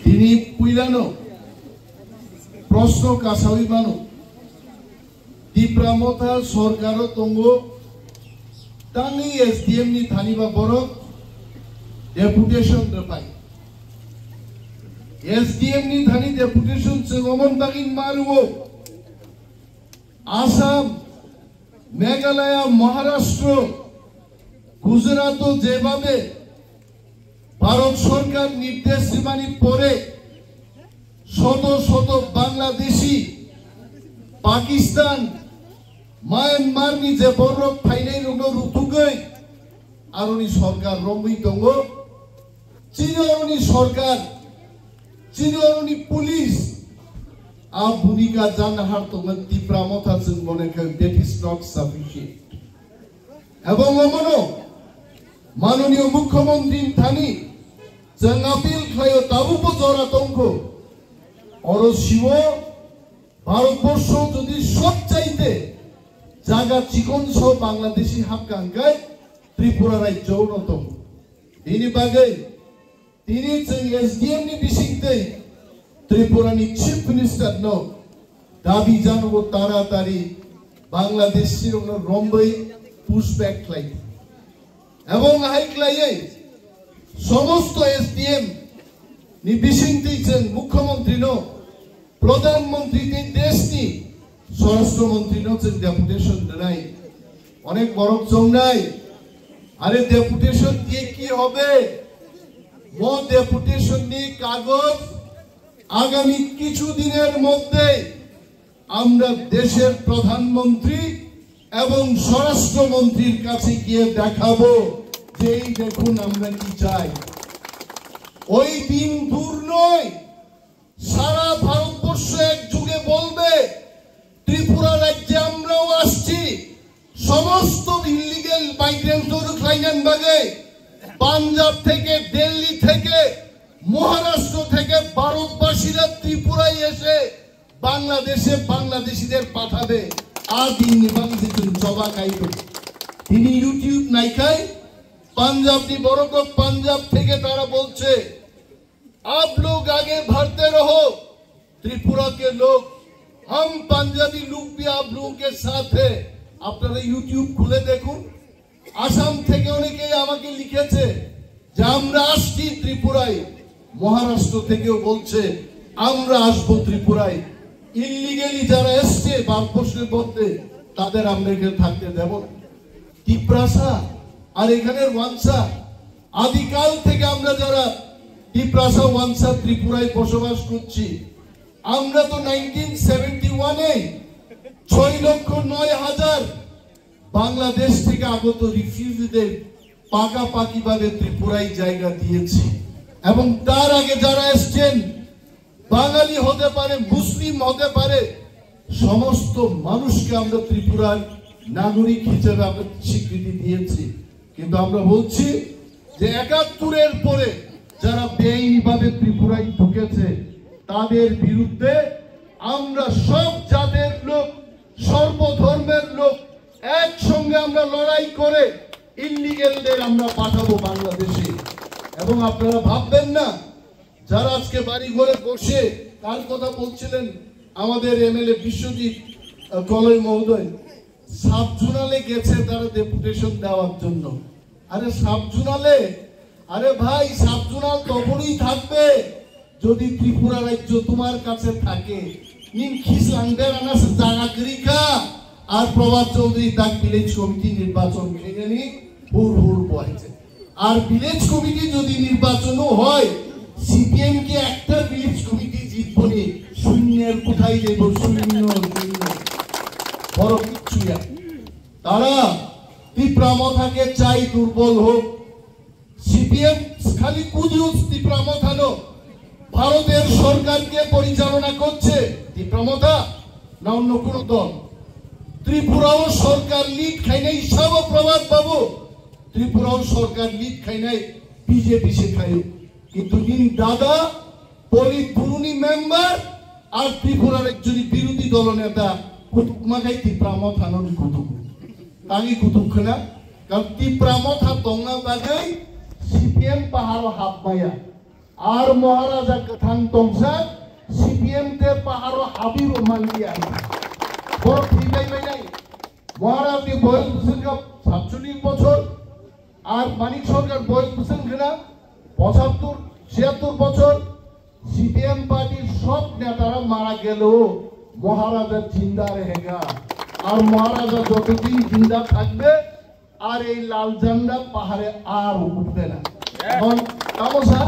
তিনি পুইলানো প্রশ্ন কাছাউই বানো টিপ্রামথা সরকার তঙ্গ তাंगि एसडीएम नि थानिबा बरक डेपुटेशन रपाय एसडीएम नि थानि डेपुटेशन चंगमन बागिन मारुओ आसाम मेघालय महाराष्ट्र गुजरात जेभाबे भारत सरकार निर्देश सीमानि परे शत शत बांग्लादेशी पाकिस्तान म्यांमार नि जे बरफ फाइनाय रंग रुथुगै आरोनि सरकार रंगै दंगो चिनोनि सरकार चिनोनि पुलिस आ भूमिका जानो हारतोंगोन टिप्रामथा जों मनेखौ दैट इज नट साफिशिएंट एवं अमनो माननीय मुख्यमंत्री थानी जों आपिल खायो दाबुबो जरा दंखो अरो शिव भारतवर्ष যদি সব চাইতে জায়গা চিকন সহ বাংলাদেশি হাবকাঙ্গায় ত্রিপুরা রাজ্য অন্যতম তিনি বাগে তিনি जों एसडीएम नि बिसिंगै त्रिपुरानि चीफ मिनिस्टार नो दाबि जानांगौ तारातारि बांग्लादेश सिरंनो रम्बै पुशबैक खालाय एवं हाइख्लायै समस्त एसडीएम नि बिसिंगै जों मुख्यमंत्री नो प्रधानमंत्री देशनि स्वराष्ट्र मंत्री नो जों डेपुटेशन देनाय अनेक बरफ जंनाय आरो डेपुटेशन दिए की होबे वो डेपुटेशन नि कागज आगामी किछु दिनेर मध्य আমরা দেশের প্রধানমন্ত্রী এবং স্বরাষ্ট্র মন্ত্রীর কাছে গিয়ে দেখাবো যে এই দেখুন আমরা কি চাই ওই দিন দূর নয় সারা ভারতবর্ষ এক যুগে বলবে ত্রিপুরা রাজ্যে আমরাও আসছি সমস্ত ইলিগাল মাইগ্রেন্টদের ক্লাইনান বাগে পাঞ্জাব থেকে দিল্লি থেকে মহারাষ্ট্র থেকে ভারতবাসীরা ত্রিপুরায় এসে বাংলাদেশে বাংলাদেশীদের পাঠাবে আর দিন নিবাংশে জবা কাইতো তিনি ইউটিউব নাইখাই পাঞ্জাব নি বড় পাঞ্জাব থেকে তারা বলছে आप लोग आगे बढ़ते रहो त्रिपुरा के लोग हम पंजाबी लोग भी आप लोगों के साथ है আপনারা ইউটিউব খুলে দেখুন আসাম থেকে অনেকেই আমাকে লিখেছে যে আমরা আসছি ত্রিপুরায় মহারাষ্ট্র থেকেও বলছে আমরা আসব ত্রিপুরায় ইললিগালি যারা এসেছে ভারতবর্ষের মধ্যে তাদের আমরা এখানে থাকতে দেব টিপ্রাসা আর এখানের ওয়ানসা আদিকাল থেকে আমরা যারা টিপ্রাসা ওয়ানসা ত্রিপুরায় বসবাস করছি আমরা তো 1971 এ 6,09,000 বাংলাদেশ থেকে আগত রিফিউজিদের পাকাপাকিভাবে ত্রিপুরায় জায়গা দিয়েছি এবং তার আগে যারা এসেছেন বাঙালি হতে পারে মুসলিম হতে পারে সমস্ত মানুষকে আমরা ত্রিপুরার নাগরিক হিসেবে আমরা স্বীকৃতি দিয়েছি কিন্তু আমরা বলছি যে 71 এর পরে যারা বেআইনিভাবে ত্রিপুরায় ঢুকেছে তাদের বিরুদ্ধে আমরা সব জাতের লোক সর্বধর্মের লোক একসঙ্গে আমরা লড়াই করে ইললিগালদের আমরা পাঠাবো বাংলাদেশে এবং আপনারা ভাববেন না যারা আজকে বাড়ি ঘরে বসে কার কথা বলছিলেন আমাদের এমএলএ বিশ্বজিৎ কলই মহোদয় সাবজুনালে গেছে তারা ডেপুটেশন দেওয়ার জন্য আরে সাবজুনালে আরে ভাই সাবজুনাল তখনই থাকবে যদি ত্রিপুরা রাজ্য তোমার কাছে থাকে নিন খিসলাংদের আনাস জাগাগরিকা আর প্রভাত চৌধুরী দাগ ভিলেজ কমিটি নির্বাচন খেলেনি হুর হুর বলছে আর ভিলেজ কমিটি যদি নির্বাচনও হয় সিপিএম কে একটা ভিলেজ কমিটি জিতবনি শূন্যের কোথায় দেব শূন্য শূন্য বড় কিচ্ছু তারা টিপ্রামথাকে চাই দুর্বল হোক সিপিএম খালি কুজুস টিপ্রামথানো ভারতের সরকারকে পরিচালনা করছে টিপ্রামথা না অন্য কোন দল ত্রিপুরাও সরকার লিড খাই নাই সব প্রভাব পাবো ত্রিপুরাও সরকার লিড খাই নাই বিজেপি সে খাই কিন্তু দিন দাদা পলিট ব্যুরোনি মেম্বার আর ত্রিপুরার একজন বিরোধী দলনেতা কুতুব মাখাই টিপ্রামথানোর কুতুব তাঙ্গি কুতুব খানা কারণ টিপ্রামথা দংনা বাগাই সিপিএম পাহাড় হাবমায়া আর মহারাজা কথান তংসা সিপিএম তে পাহাড় হাবিব মালিয়া বড় ঠিক নাই মহারাজ বয়স বুঝছেন 47 বছর আর মানিক সরকার বয়স বুঝছেন কিনা 75-76 বছর সিপিএম পার্টির সব নেতারা মারা গেল মহারাজা জিন্দা रहेगा আর মহারাজা যতদিন জিন্দা থাকবে আর এই লাল ঝান্ডা পাহাড়ে আর উঠবে না এখন তামসা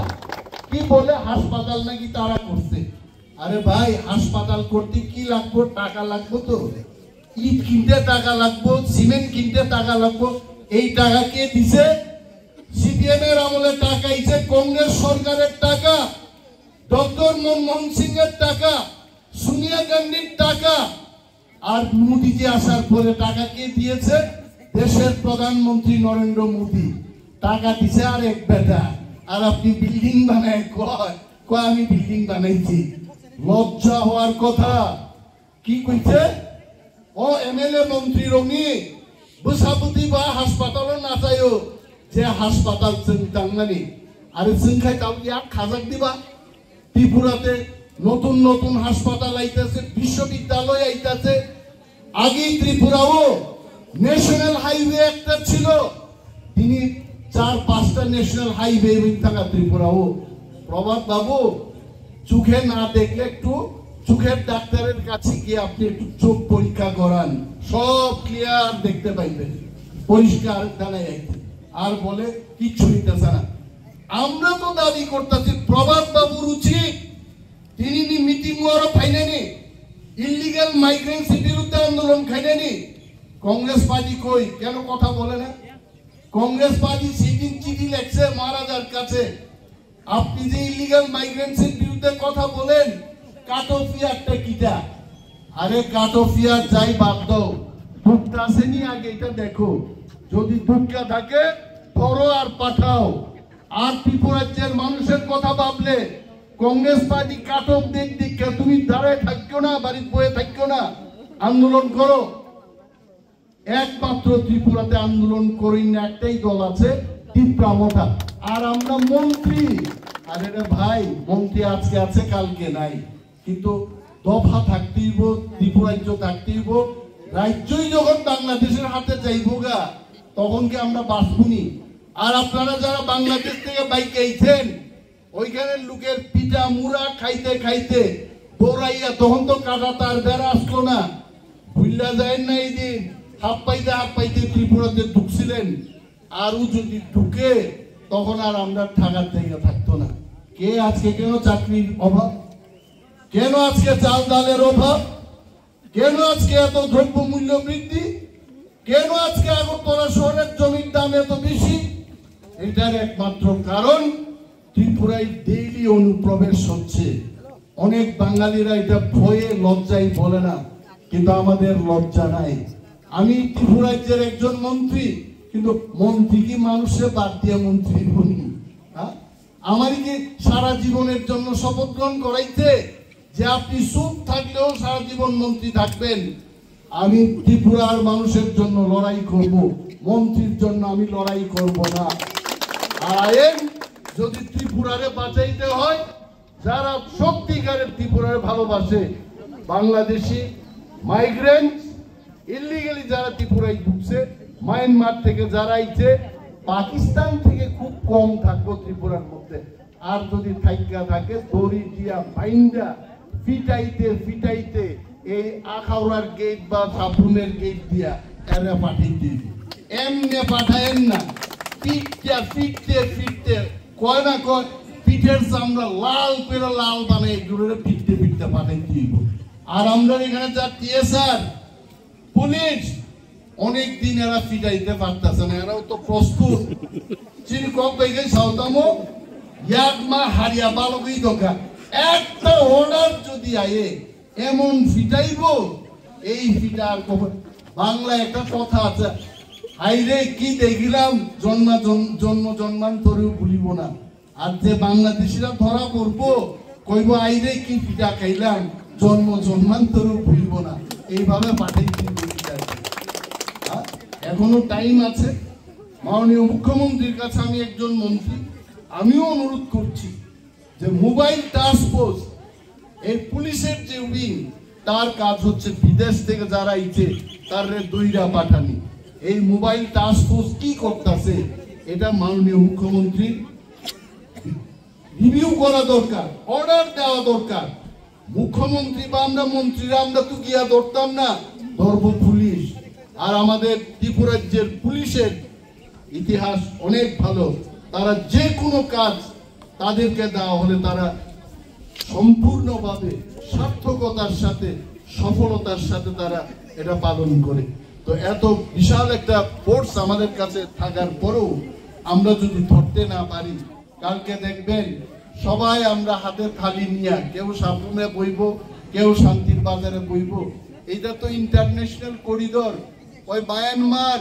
কি বলে হাসপাতাল নাকি তারা করছে আরে ভাই হাসপাতাল করতে কি লাগবে টাকা লাগবে তো ইট কিনতে টাকা লাগবে সিমেন্ট কিনতে টাকা লাগবে এই টাকা কে দিছে সিপিএম এর আমলে টাকা আইছে কংগ্রেস সরকারের টাকা ডক্টর মনমোহন সিং এর টাকা সোনিয়া গান্ধীর টাকা আর মোদিজি আসার পরে টাকা কে দিয়েছে দেশের প্রধানমন্ত্রী নরেন্দ্র মোদি টাকা দিছে আর এক বেটা আর আপনি বিল্ডিং বানায় কয় আমি বিল্ডিং বানাইছি লজ্জা হওয়ার কথা কি কইছে ও এমএলএ মন্ত্রী রঙি বুসাবুতি বা হাসপাতাল না চাইও যে হাসপাতাল চিন্তাঙ্গানি আরে চিনখাই তাও কি আর খাজাক দিবা ত্রিপুরাতে নতুন নতুন হাসপাতাল আইতাছে বিশ্ববিদ্যালয় আইতাছে আগে ত্রিপুরাও ন্যাশনাল হাইওয়ে একটা ছিল তিনি 4-5টা ন্যাশনাল হাইওয়ে থাকা ত্রিপুরাও প্রভাত বাবু চোখে না দেখলে একটু চোখের ডাক্তারের কাছে গিয়ে আপনি একটু চোখ পরীক্ষা করান সব ক্লিয়ার দেখতে পাইবেন পরিষ্কার জানাই আর বলে কিচ্ছু হইতেছে না আমরা তো দাবি করতেছি প্রভাত বাবুর উচিত তিনি মিটিং ওয়ারও ফাইনানি ইলিগাল মাইগ্রেন্টসের বিরুদ্ধে আন্দোলন খাইনি কংগ্রেস পার্টি কই কেন কথা বলে না কংগ্রেস পার্টি সেদিন চিঠি লেখছে মহারাজার কাছে আপনি যে ইলিগাল মাইগ্রেন্টসের বিরুদ্ধে কথা বলেন কাট অফ ইয়ারটা কিটা আরে কাট অফ ইয়ার যাই বাদ দাও দুঃখটা আসেনি আগে এটা দেখো যদি দুঃখটা থাকে ধরো আর পাঠাও আর ত্রিপুরাজ্যের মানুষের কথা ভাবলে কংগ্রেস পার্টি কাট অফ দীক্ষা তুমি দাঁড়ায় থাকো না বাড়িতে বয়ে থাকো না আন্দোলন করো একমাত্র ত্রিপুরাতে আন্দোলন করি না একটাই দল আছে তীব্রামতা আর আমরা মন্ত্রী আরে রে ভাই মন্ত্রী আজকে আছে কালকে নাই কিন্তু দফা থাকতেই ত্রিপুরাজ্য থাকতেই রাজ্যই যখন বাংলাদেশের হাতে যাইব গা তখন কি আমরা বাঁচবনি আর আপনারা যারা বাংলাদেশ থেকে বাইকে আইছেন ওইখানে লোকের পিঠা মুড়া খাইতে খাইতে দৌড়াইয়া তখন তো কাটা তার বেড়া আসলো না ভুল্লা যায় না এই দিন হাফ পাইতে ত্রিপুরাতে ঢুকছিলেন আরও যদি ঢুকে তখন আর আমরা থাকার জায়গা থাকতো না কে আজকে কেন চাকরির অভাব কেন আজকে চাল ডালের অভাব কেন আজকে এত দ্রব্য মূল্য বৃদ্ধি কেন আজকে আগরতলা শহরের জমির দাম এত বেশি এটার একমাত্র কারণ ত্রিপুরায় ডেইলি অনুপ্রবেশ হচ্ছে অনেক বাঙালিরা এটা ভয়ে লজ্জায় বলে না কিন্তু আমাদের লজ্জা নাই আমি ত্রিপুরাজ্যের একজন মন্ত্রী কিন্তু মন্ত্রী কি মানুষের বাদ দিয়ে মন্ত্রী বলি আমারই কি সারা জীবনের জন্য শপথ গ্রহণ করাইতে যে আপনি চুপ থাকলেও সারা জীবন মন্ত্রী থাকবেন আমি ত্রিপুরার মানুষের জন্য লড়াই করব মন্ত্রীর জন্য আমি লড়াই করব না আইন যদি ত্রিপুরারে বাঁচাইতে হয় যারা সত্যিকারের ত্রিপুরারে ভালোবাসে বাংলাদেশি মাইগ্রেন্ট ইলিগালি যারা ত্রিপুরায় ঢুকছে মায়ানমার থেকে যারা আইছে পাকিস্তান থেকে খুব কম থাকবো ত্রিপুরার মধ্যে আর যদি থাইকা থাকে দড়ি দিয়া বাইন্দা ফিটাইতে এই আখাউড়ার গেট বা সাপুনের গেট দিয়া এরা পাঠাইতে এমনি পাঠায়েন না ফিটতে কয় না কয় পিঠের চামড়া লাল করে লাল বানাই ফিটতে পাঠাইতে দিব আর আমরা এখানে যা টিএসআর পুলিশ অনেক দিন এরা ফিটাইতে পারতেছে না এরাও তো প্রস্তুত চিনি কক বাইকে সাউতামো এক মা হারিয়া বালকই দোকা একটা অর্ডার যদি আয়ে এমন ফিটাইব এই ফিটার বাংলা একটা কথা আছে হাইরে কি দেখিলাম জন্মান্তরেও ভুলিব না আর যে বাংলাদেশিরা ধরা পড়বো কইব আইরে কি ফিটা খাইলাম জন্মান্তরেও ভুলিব না এইভাবে পাঠাইতে এখনো টাইম আছে মাননীয় মুখ্যমন্ত্রীর কাছে আমি একজন মন্ত্রী আমিও অনুরোধ করছি যে মোবাইল টাস্ক ফোর্স এই পুলিশের যে উইং তার কাজ হচ্ছে বিদেশ থেকে যারা আইছে তারে দইরা পাঠানি। এই মোবাইল টাস্ক ফোর্স কি করতেছে এটা মাননীয় মুখ্যমন্ত্রী রিভিউ করা দরকার, অর্ডার দেওয়া দরকার। মুখ্যমন্ত্রী বা আমরা মন্ত্রীরা আমরা তো গিয়া ধরতাম না, ধরব পুলিশ। আর আমাদের ত্রিপুরা রাজ্যের পুলিশের ইতিহাস অনেক ভালো, তারা যে কোনো কাজ তাদেরকে দেওয়া হলে তারা সম্পূর্ণভাবে সার্থকতার সাথে সফলতার সাথে তারা এটা পালন করে। তো এত বিশাল একটা ফোর্স আমাদের কাছে থাকার পরেও আমরা যদি ধরতে না পারি, কালকে দেখবেন সবাই আমরা হাতে থালি নিয়ে কেউ সাবরুমে বইব, কেউ শান্তির বাজারে বইব। এটা তো ইন্টারন্যাশনাল করিডোর, ওই মায়ানমার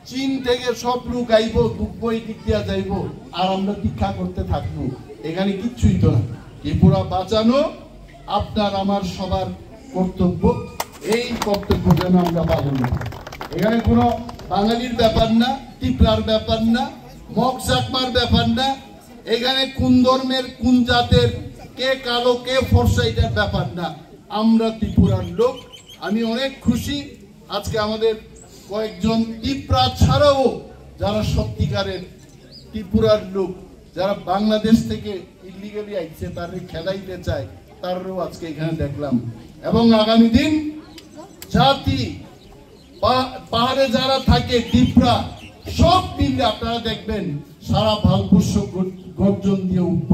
চীন থেকে সব লোক আইব, দুব্বই দিক দিয়া যাইব, আর আমরা দীক্ষা করতে থাকবো। এখানে কিচ্ছুই তো না। ত্রিপুরা বাঁচানো আপনার আমার সবার কর্তব্য, এই কর্তব্য যেন আমরা পালন করি। এখানে কোনো বাঙালির ব্যাপার না, ত্রিপুরার ব্যাপার না, মগ চাকমার ব্যাপার না, এখানে কোন ধর্মের কোন জাতের কে কালো কে ফর্সা এটার ব্যাপার না। আমরা ত্রিপুরার লোক। আমি অনেক খুশি আজকে আমাদের কয়েকজন ত্রিপুরা ছাড়াও যারা সত্যিকারের ত্রিপুরার লোক, যারা বাংলাদেশ থেকে ইলিগালি আইছে তাদের খেলাইতে চায়, তারও আজকে এখানে দেখলাম। এবং আগামী দিন জাতি পাহাড়ে যারা থাকে ত্রিপুরা সব মিলে আপনারা দেখবেন সারা ভারতবর্ষ গর্জন দিয়ে উঠব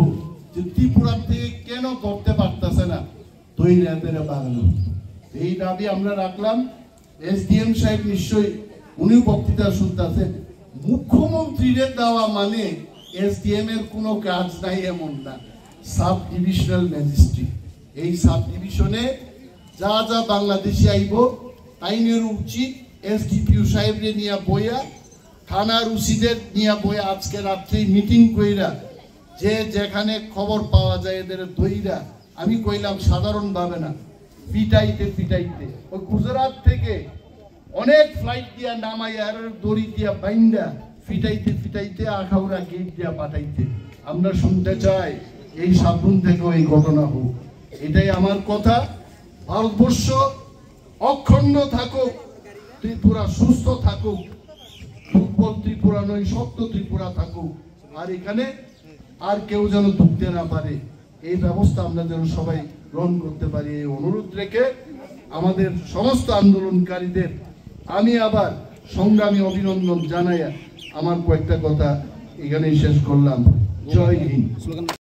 যে ত্রিপুরা থেকে কেন করতে পারতেছে না দৈরাতেরা বাংলা। এই দাবি আমরা রাখলাম। এসডিএম সাহেব নিশ্চয়ই উনি বক্তৃতা শুনতেছেন। মুখ্যমন্ত্রীর দেওয়া মানে এসডিএম এর কোনো কাজ নাই এমন না, সাব ডিভিশনাল ম্যাজিস্ট্রেট। এই সাব ডিভিশনে যা যা বাংলাদেশি আইব আইনের উচিত এসডিপিও সাহেবরে নিয়ে বইয়া, থানার উচিদের নিয়ে বইয়া আজকে রাত্রে মিটিং কইরা যে যেখানে খবর পাওয়া যায় এদের দইরা, আমি কইলাম সাধারণ ভাবে না, পিটাইতে পিটাইতে ওই গুজরাট থেকে অনেক ফ্লাইট দিয়া নামাইয়া আর দড়ি দিয়া বাইন্দা পিটাইতে পিটাইতে আখাউড়া গেট দিয়া পাঠাইতে। আমরা শুনতে চাই এই সাবরুম থেকে এই ঘটনা হোক, এটাই আমার কথা। ভারতবর্ষ অখণ্ড থাকুক, ত্রিপুরা সুস্থ থাকুক, দুর্বল ত্রিপুরা নয় শক্ত ত্রিপুরা থাকুক, আর এখানে আর কেউ যেন ঢুকতে না পারে এই ব্যবস্থা আমরা যেন সবাই গ্রহণ করতে পারি। এই অনুরোধ রেখে আমাদের সমস্ত আন্দোলনকারীদের আমি আবার সংগ্রামী অভিনন্দন জানাইয়া আমার কয়েকটা কথা এখানেই শেষ করলাম। জয় হিন্দ।